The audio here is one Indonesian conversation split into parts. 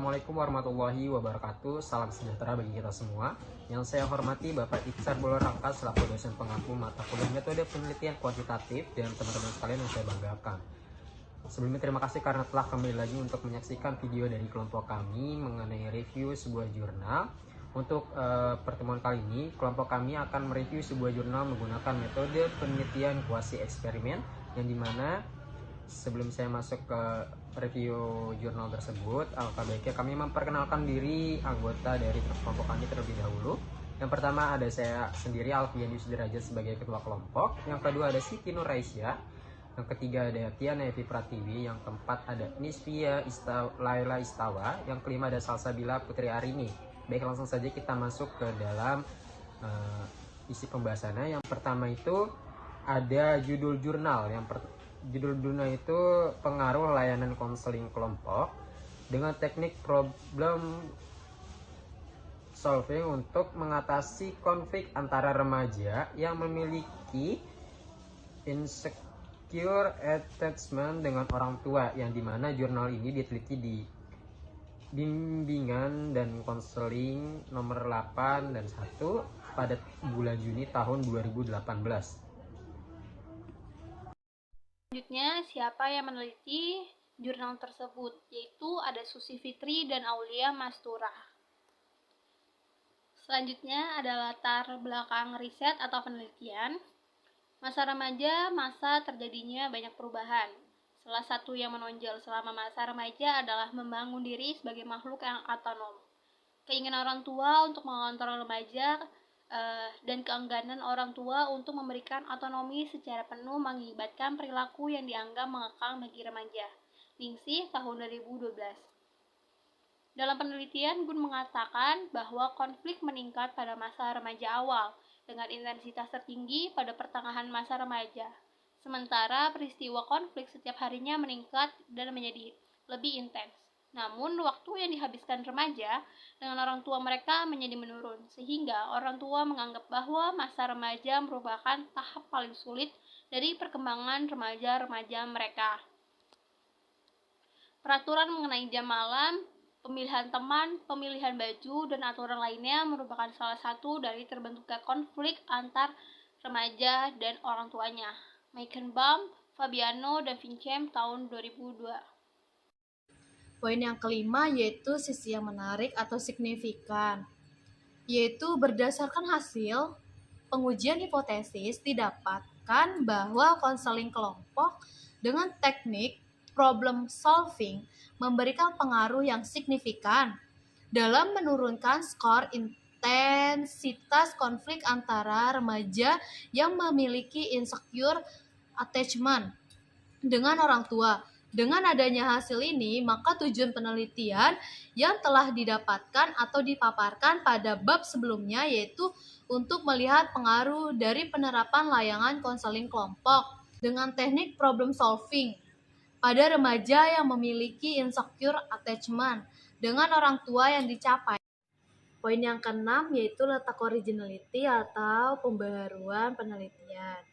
Assalamualaikum warahmatullahi wabarakatuh. Salam sejahtera bagi kita semua. Yang saya hormati Bapak Iksar Bulorangka selaku dosen pengampu mata kuliah metode penelitian kuantitatif dan teman-teman sekalian yang saya banggakan. Sebelumnya terima kasih karena telah kembali lagi untuk menyaksikan video dari kelompok kami mengenai review sebuah jurnal. Untuk pertemuan kali ini, kelompok kami akan mereview sebuah jurnal menggunakan metode penelitian kuasi eksperimen, yang dimana sebelum saya masuk ke review jurnal tersebut, alangkah baiknya kami memperkenalkan diri anggota dari kelompok kami terlebih dahulu. Yang pertama ada saya sendiri, Alfian Derajat, sebagai ketua kelompok. Yang kedua ada Siti Nur Aisyah. Yang ketiga ada Tiana Evi Pratiwi. Yang keempat ada Nisvia Laila Istawa. Yang kelima ada Salsabila Putri Arini. Baik, langsung saja kita masuk ke dalam isi pembahasannya. Yang pertama itu ada judul jurnal. Judul jurnal itu pengaruh layanan konseling kelompok dengan teknik problem solving untuk mengatasi konflik antara remaja yang memiliki insecure attachment dengan orang tua, yang dimana jurnal ini diteliti di bimbingan dan konseling nomor 8 dan 1 pada bulan Juni tahun 2018. Selanjutnya, siapa yang meneliti jurnal tersebut? Yaitu ada Susi Fitri dan Aulia Mastura. Selanjutnya ada latar belakang riset atau penelitian. Masa remaja, masa terjadinya banyak perubahan. Salah satu yang menonjol selama masa remaja adalah membangun diri sebagai makhluk yang otonom. Keinginan orang tua untuk mengontrol remaja dan keengganan orang tua untuk memberikan otonomi secara penuh mengakibatkan perilaku yang dianggap mengekang bagi remaja. Ningsih tahun 2012. Dalam penelitian, Gun mengatakan bahwa konflik meningkat pada masa remaja awal dengan intensitas tertinggi pada pertengahan masa remaja. Sementara peristiwa konflik setiap harinya meningkat dan menjadi lebih intens. Namun, waktu yang dihabiskan remaja dengan orang tua mereka menjadi menurun, sehingga orang tua menganggap bahwa masa remaja merupakan tahap paling sulit dari perkembangan remaja-remaja mereka. Peraturan mengenai jam malam, pemilihan teman, pemilihan baju, dan aturan lainnya merupakan salah satu dari terbentuknya konflik antar remaja dan orang tuanya. Meichenbaum, Fabiano, dan Vincem tahun 2002. Poin yang kelima yaitu sisi yang menarik atau signifikan, yaitu berdasarkan hasil pengujian hipotesis didapatkan bahwa konseling kelompok dengan teknik problem solving memberikan pengaruh yang signifikan dalam menurunkan skor intensitas konflik antara remaja yang memiliki insecure attachment dengan orang tua. Dengan adanya hasil ini, maka tujuan penelitian yang telah didapatkan atau dipaparkan pada bab sebelumnya yaitu untuk melihat pengaruh dari penerapan layanan konseling kelompok dengan teknik problem solving pada remaja yang memiliki insecure attachment dengan orang tua yang dicapai. Poin yang keenam yaitu letak originality atau pembaharuan penelitian.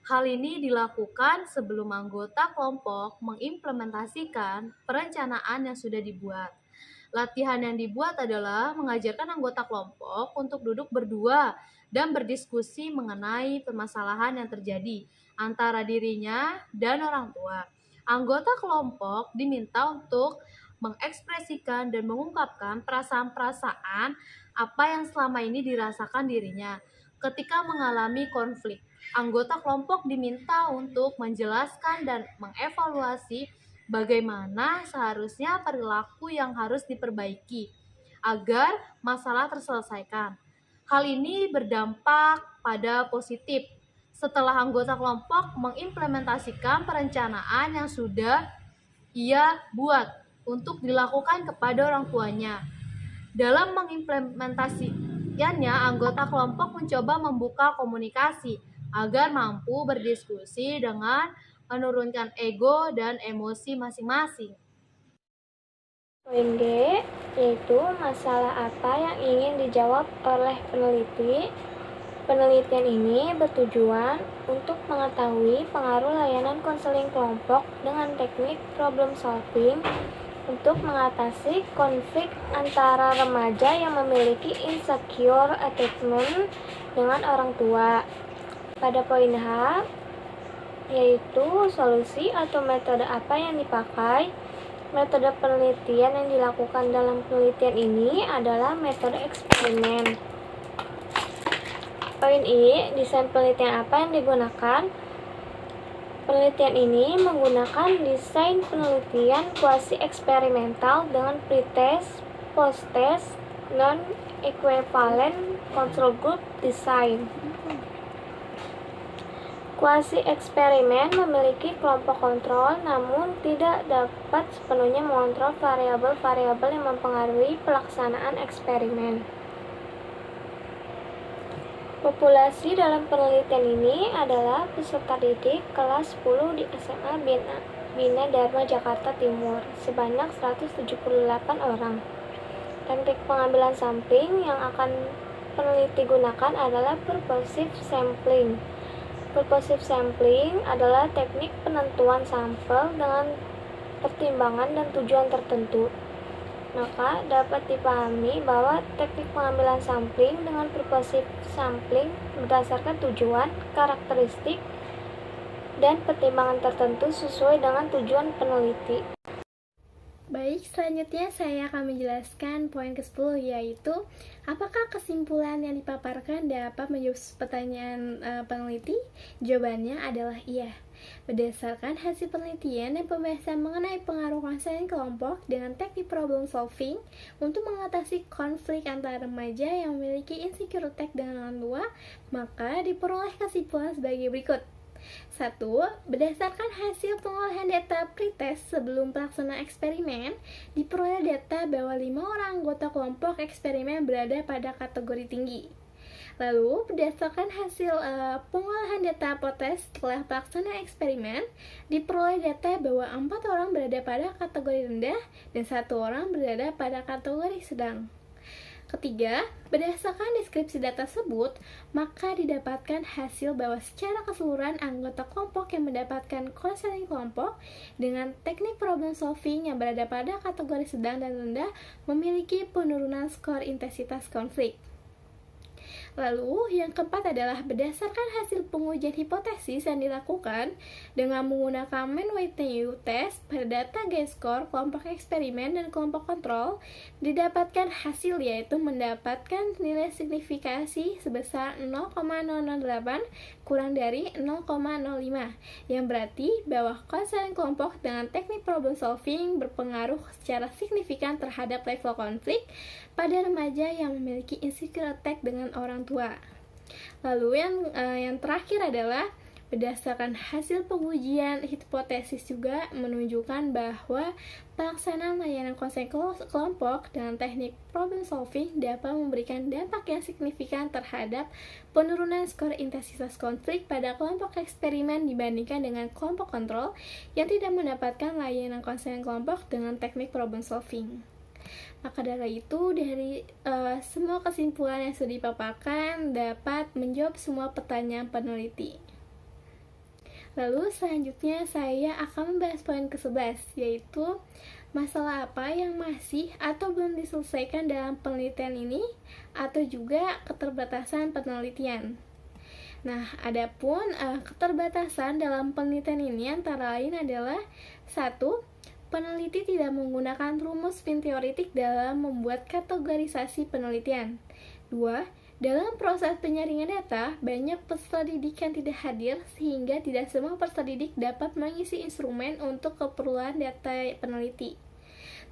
Hal ini dilakukan sebelum anggota kelompok mengimplementasikan perencanaan yang sudah dibuat. Latihan yang dibuat adalah mengajarkan anggota kelompok untuk duduk berdua dan berdiskusi mengenai permasalahan yang terjadi antara dirinya dan orang tua. Anggota kelompok diminta untuk mengekspresikan dan mengungkapkan perasaan-perasaan apa yang selama ini dirasakan dirinya ketika mengalami konflik. Anggota kelompok diminta untuk menjelaskan dan mengevaluasi bagaimana seharusnya perilaku yang harus diperbaiki agar masalah terselesaikan. Hal ini berdampak pada positif setelah anggota kelompok mengimplementasikan perencanaan yang sudah ia buat untuk dilakukan kepada orang tuanya. Dalam mengimplementasikannya, anggota kelompok mencoba membuka komunikasi agar mampu berdiskusi dengan menurunkan ego dan emosi masing-masing. Poin G, yaitu masalah apa yang ingin dijawab oleh peneliti. Penelitian ini bertujuan untuk mengetahui pengaruh layanan konseling kelompok dengan teknik problem solving untuk mengatasi konflik antara remaja yang memiliki insecure attachment dengan orang tua. Pada poin H, yaitu solusi atau metode apa yang dipakai. Metode penelitian yang dilakukan dalam penelitian ini adalah metode eksperimen. Poin I, desain penelitian apa yang digunakan? Penelitian ini menggunakan desain penelitian kuasi eksperimental dengan pretest, post-test, non-equivalent control group design. Kuasi eksperimen memiliki kelompok kontrol, namun tidak dapat sepenuhnya mengontrol variabel-variabel yang mempengaruhi pelaksanaan eksperimen. Populasi dalam penelitian ini adalah peserta didik kelas 10 di SMA Bina Dharma Jakarta Timur sebanyak 178 orang. Teknik pengambilan sampling yang akan peneliti gunakan adalah purposive sampling. Purposive sampling adalah teknik penentuan sampel dengan pertimbangan dan tujuan tertentu. Maka dapat dipahami bahwa teknik pengambilan sampling dengan purposive sampling berdasarkan tujuan, karakteristik, dan pertimbangan tertentu sesuai dengan tujuan peneliti. Baik, selanjutnya saya akan menjelaskan poin ke-10, yaitu apakah kesimpulan yang dipaparkan dapat menjawab pertanyaan peneliti? Jawabannya adalah iya. Berdasarkan hasil penelitian dan pembahasan mengenai pengaruh konseling kelompok dengan teknik problem solving untuk mengatasi konflik antara remaja yang memiliki insecure attack dengan orang tua, maka diperoleh kesimpulan sebagai berikut. 1. Berdasarkan hasil pengolahan data pretest sebelum pelaksanaan eksperimen, diperoleh data bahwa 5 orang anggota kelompok eksperimen berada pada kategori tinggi. Lalu, berdasarkan hasil pengolahan data pretest setelah pelaksanaan eksperimen, diperoleh data bahwa 4 orang berada pada kategori rendah dan 1 orang berada pada kategori sedang. Ketiga, berdasarkan deskripsi data tersebut, maka didapatkan hasil bahwa secara keseluruhan anggota kelompok yang mendapatkan konseling kelompok dengan teknik problem solving yang berada pada kategori sedang dan rendah memiliki penurunan skor intensitas konflik. Lalu, yang keempat adalah berdasarkan hasil pengujian hipotesis yang dilakukan dengan menggunakan mean weighted test pada data gain-score kelompok eksperimen dan kelompok kontrol, didapatkan hasil yaitu mendapatkan nilai signifikasi sebesar 0,008 kurang dari 0,05, yang berarti bahwa konseling kelompok dengan teknik problem solving berpengaruh secara signifikan terhadap level konflik pada remaja yang memiliki insecure attack dengan orang tua. Lalu yang terakhir adalah berdasarkan hasil pengujian hipotesis juga menunjukkan bahwa pelaksanaan layanan konseling kelompok dengan teknik problem solving dapat memberikan dampak yang signifikan terhadap penurunan skor intensitas konflik pada kelompok eksperimen dibandingkan dengan kelompok kontrol yang tidak mendapatkan layanan konseling kelompok dengan teknik problem solving. Maka dari itu, dari semua kesimpulan yang sudah dipaparkan dapat menjawab semua pertanyaan peneliti. Lalu selanjutnya saya akan membahas poin ke-11, yaitu masalah apa yang masih atau belum diselesaikan dalam penelitian ini, atau juga keterbatasan penelitian. Nah, adapun keterbatasan dalam penelitian ini antara lain adalah 1. Peneliti tidak menggunakan rumus spin teoretik dalam membuat kategorisasi penelitian. 2. Dalam proses penyaringan data, banyak peserta didik yang tidak hadir sehingga tidak semua peserta didik dapat mengisi instrumen untuk keperluan data peneliti.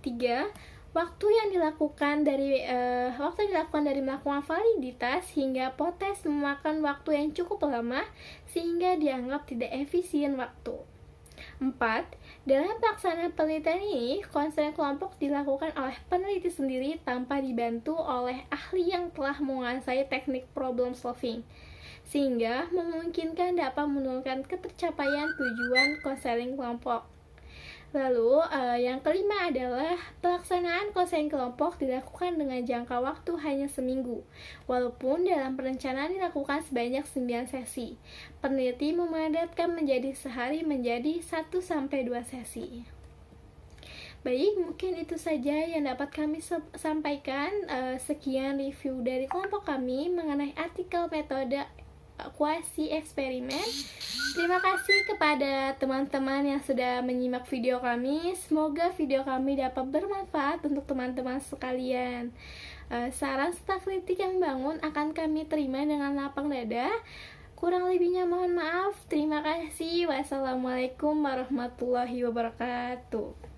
3. Waktu yang dilakukan dari melakukan validitas hingga potes memakan waktu yang cukup lama sehingga dianggap tidak efisien waktu. 4. Dalam pelaksanaan penelitian ini, konseling kelompok dilakukan oleh peneliti sendiri tanpa dibantu oleh ahli yang telah menguasai teknik problem solving, sehingga memungkinkan dapat menurunkan ketercapaian tujuan konseling kelompok. Lalu, yang kelima adalah pelaksanaan konseling kelompok dilakukan dengan jangka waktu hanya seminggu, walaupun dalam perencanaan dilakukan sebanyak 9 sesi. Peneliti memadatkan menjadi sehari menjadi 1-2 sesi. Baik, mungkin itu saja yang dapat kami sampaikan. Sekian review dari kelompok kami mengenai artikel metode kuasi eksperimen. Terima kasih kepada teman-teman yang sudah menyimak video kami. Semoga video kami dapat bermanfaat untuk teman-teman sekalian. Saran serta kritik yang membangun akan kami terima dengan lapang dada. Kurang lebihnya mohon maaf. Terima kasih. Wassalamualaikum warahmatullahi wabarakatuh.